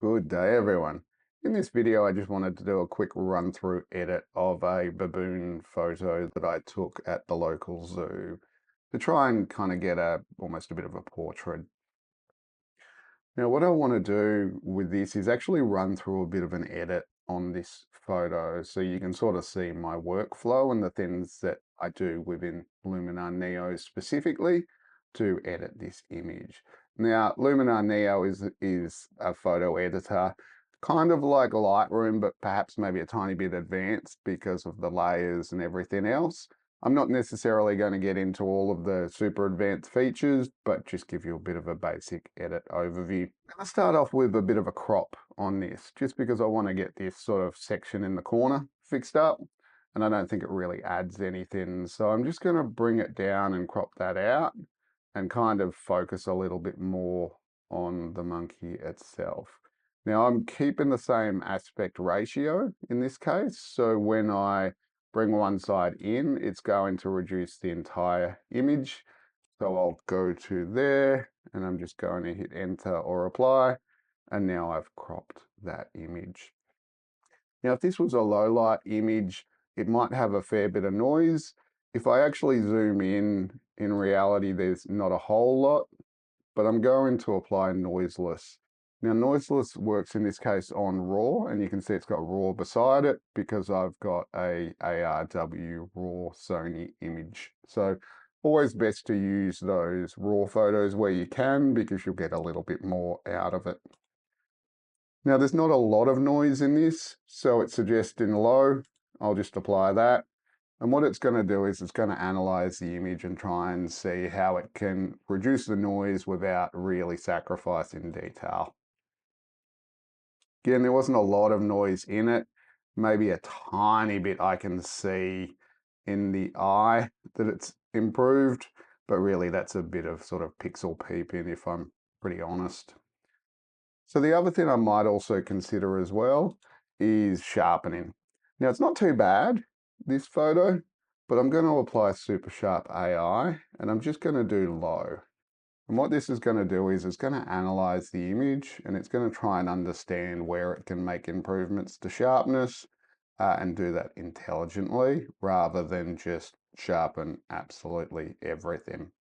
Good day, everyone. In this video, I just wanted to do a quick run-through edit of a baboon photo that I took at the local zoo to try and kind of get almost a bit of a portrait. Now, what I want to do with this is actually run through a bit of an edit on this photo so you can sort of see my workflow and the things that I do within Luminar Neo specifically to edit this image. Now, Luminar Neo is a photo editor, kind of like Lightroom, but perhaps maybe a tiny bit advanced because of the layers and everything else. I'm not necessarily going to get into all of the super advanced features, but just give you a bit of a basic edit overview. I'm going to start off with a bit of a crop on this, just because I want to get this sort of section in the corner fixed up, and I don't think it really adds anything. So I'm just going to bring it down and crop that out and kind of focus a little bit more on the monkey itself. Now I'm keeping the same aspect ratio in this case, so when I bring one side in, it's going to reduce the entire image. So I'll go to there and I'm just going to hit enter or apply. And now I've cropped that image. Now, if this was a low light image, it might have a fair bit of noise. If I actually zoom in reality, there's not a whole lot, but I'm going to apply noiseless. Now, noiseless works in this case on RAW, and you can see it's got RAW beside it because I've got a ARW RAW Sony image. So always best to use those RAW photos where you can because you'll get a little bit more out of it. Now, there's not a lot of noise in this, so it's suggesting low. I'll just apply that. And what it's going to do is it's going to analyze the image and try and see how it can reduce the noise without really sacrificing detail. Again, there wasn't a lot of noise in it. Maybe a tiny bit I can see in the eye that it's improved, but really that's a bit of sort of pixel peeping if I'm pretty honest. So the other thing I might also consider as well is sharpening. Now it's not too bad, this photo, but I'm going to apply Super Sharp AI and I'm just going to do low. And what this is going to do is it's going to analyze the image and it's going to try and understand where it can make improvements to sharpness and do that intelligently rather than just sharpen absolutely everything.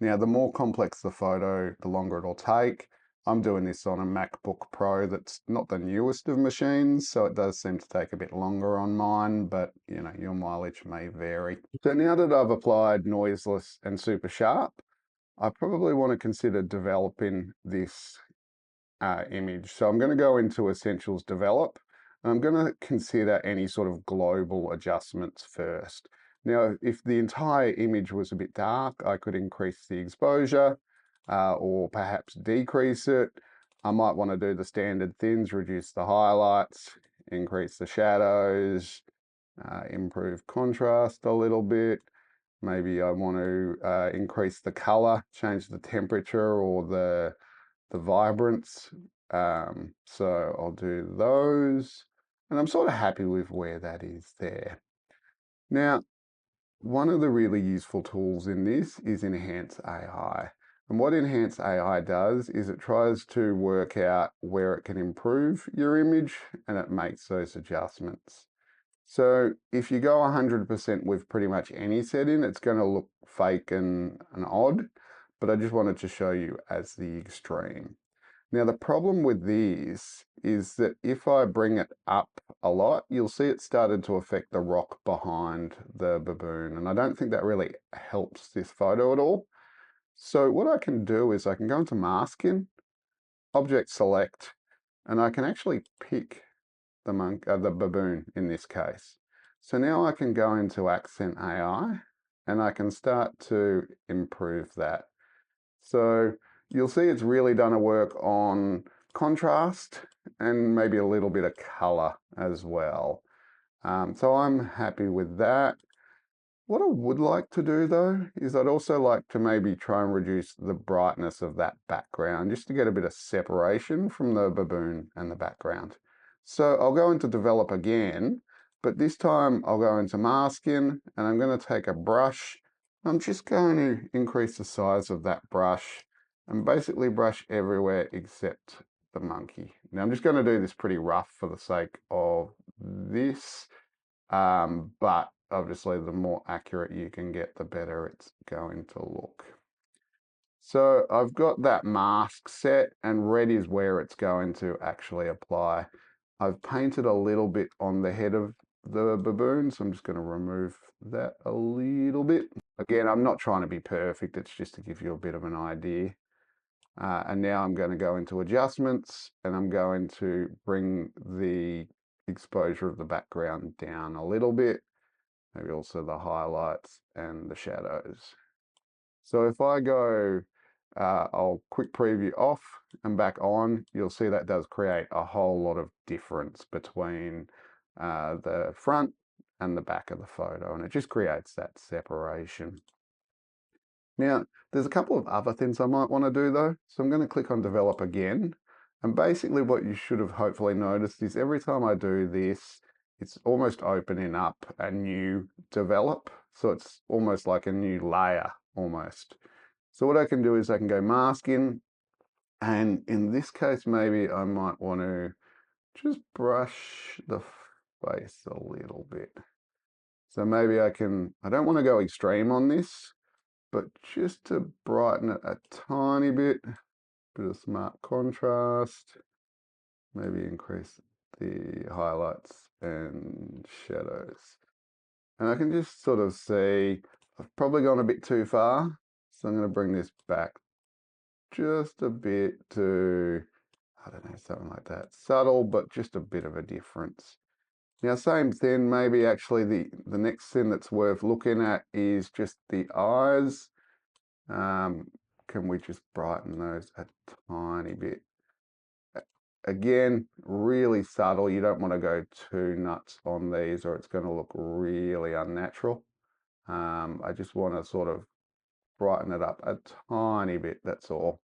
Now, the more complex the photo, the longer it'll take. I'm doing this on a MacBook Pro that's not the newest of machines, so it does seem to take a bit longer on mine, but you know, your mileage may vary. So now that I've applied noiseless and super sharp, I probably want to consider developing this image. So I'm going to go into Essentials Develop, and I'm going to consider any sort of global adjustments first. Now, if the entire image was a bit dark, I could increase the exposure or perhaps decrease it. I might want to do the standard things, reduce the highlights, increase the shadows, improve contrast a little bit. Maybe I want to increase the color, change the temperature or the vibrance. So I'll do those. And I'm sort of happy with where that is there. Now, one of the really useful tools in this is Enhance AI. And what Enhance AI does is it tries to work out where it can improve your image and it makes those adjustments. So if you go 100% with pretty much any setting, it's going to look fake and odd, but I just wanted to show you as the extreme. Now the problem with these is that if I bring it up a lot, you'll see it started to affect the rock behind the baboon, and I don't think that really helps this photo at all. So what I can do is I can go into masking, object select, and I can actually pick the baboon in this case. So now I can go into Accent AI and I can start to improve that. So you'll see it's really done a work on contrast and maybe a little bit of color as well. So I'm happy with that. What I would like to do though, is I'd also like to maybe try and reduce the brightness of that background just to get a bit of separation from the baboon and the background. So I'll go into develop again, but this time I'll go into masking and I'm going to take a brush. I'm just going to increase the size of that brush and basically brush everywhere except the monkey. Now I'm just going to do this pretty rough for the sake of this, but obviously the more accurate you can get, the better it's going to look. So I've got that mask set, and red is where it's going to actually apply. I've painted a little bit on the head of the baboon, so I'm just going to remove that a little bit. Again, I'm not trying to be perfect, it's just to give you a bit of an idea. And now I'm going to go into adjustments, and I'm going to bring the exposure of the background down a little bit, maybe also the highlights and the shadows. So if I go, I'll quick preview off and back on, you'll see that does create a whole lot of difference between the front and the back of the photo, and it just creates that separation. Now, there's a couple of other things I might want to do though. So I'm going to click on develop again. And basically what you should have hopefully noticed is every time I do this, it's almost opening up a new develop. So it's almost like a new layer almost. So what I can do is I can go masking, and in this case, maybe I might want to just brush the face a little bit. So maybe I don't want to go extreme on this, but just to brighten it a tiny bit of smart contrast, maybe increase the highlights and shadows. And I can just sort of see, I've probably gone a bit too far, so I'm going to bring this back just a bit to, I don't know, something like that. Subtle, but just a bit of a difference. Now, same thing, maybe actually the next thing that's worth looking at is just the eyes. Can we just brighten those a tiny bit? Again, really subtle. You don't want to go too nuts on these or it's going to look really unnatural. I just want to sort of brighten it up a tiny bit, that's all.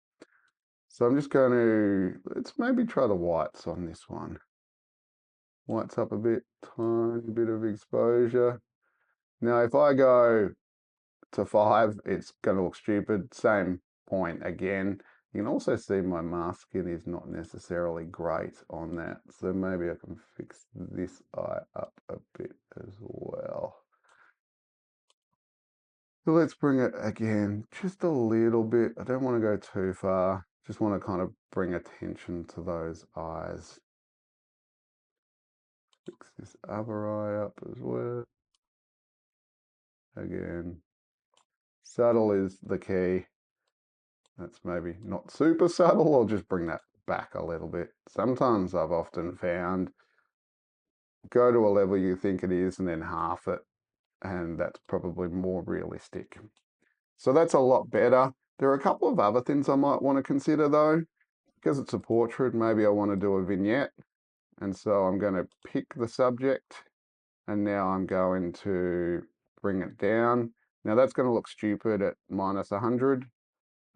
So I'm just going to, let's maybe try the whites on this one. Whites up a bit, tiny bit of exposure. Now, if I go to 5, it's going to look stupid. Same point again. You can also see my masking is not necessarily great on that. So maybe I can fix this eye up a bit as well. So let's bring it again just a little bit. I don't want to go too far. Just want to kind of bring attention to those eyes. Fix this other eye up as well. Again, subtle is the key. That's maybe not super subtle. I'll just bring that back a little bit. Sometimes I've often found go to a level you think it is and then half it, and that's probably more realistic. So that's a lot better. There are a couple of other things I might want to consider though. Because it's a portrait, maybe I want to do a vignette. And so I'm going to pick the subject, and now I'm going to bring it down. Now that's going to look stupid at -100,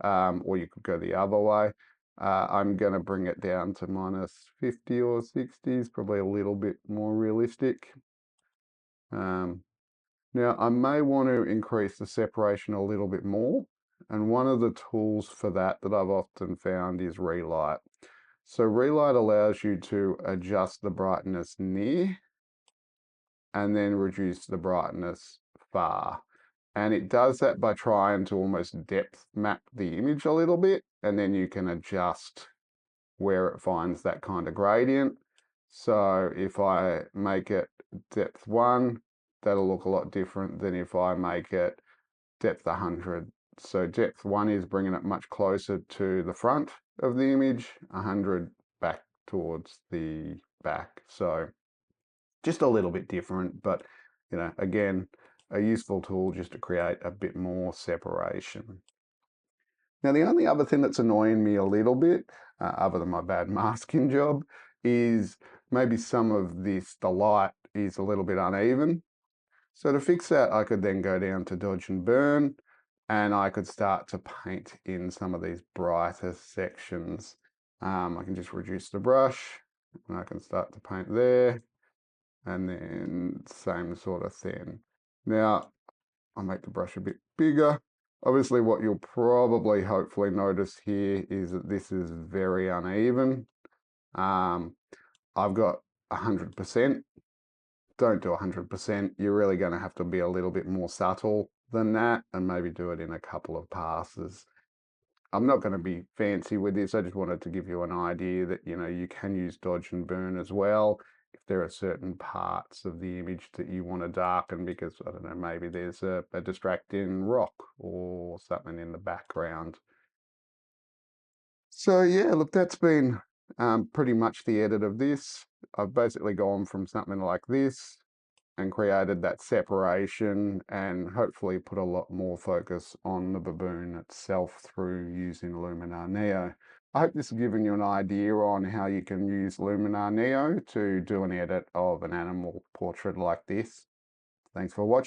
or you could go the other way. I'm going to bring it down to -50 or 60 is probably a little bit more realistic. Now I may want to increase the separation a little bit more, and one of the tools for that I've often found is relight. So relight allows you to adjust the brightness near and then reduce the brightness far. And it does that by trying to almost depth map the image a little bit, and then you can adjust where it finds that kind of gradient. So if I make it depth 1, that'll look a lot different than if I make it depth 100. So depth 1 is bringing it much closer to the front of the image, 100 back towards the back. So just a little bit different, but you know, again, a useful tool just to create a bit more separation. Now, the only other thing that's annoying me a little bit, other than my bad masking job, is maybe some of this, the light is a little bit uneven. So to fix that, I could then go down to dodge and burn, and I could start to paint in some of these brighter sections. I can just reduce the brush, and I can start to paint there, and then same sort of thing. Now, I'll make the brush a bit bigger. Obviously, what you'll probably hopefully notice here is that this is very uneven. I've got 100%. Don't do 100%. You're really going to have to be a little bit more subtle than that and maybe do it in a couple of passes. I'm not going to be fancy with this. I just wanted to give you an idea that, you can use dodge and burn as well if there are certain parts of the image that you want to darken because, I don't know, maybe there's a distracting rock or something in the background. So yeah, look, that's been pretty much the edit of this. I've basically gone from something like this and created that separation and hopefully put a lot more focus on the baboon itself through using Luminar Neo. I hope this has given you an idea on how you can use Luminar Neo to do an edit of an animal portrait like this. Thanks for watching.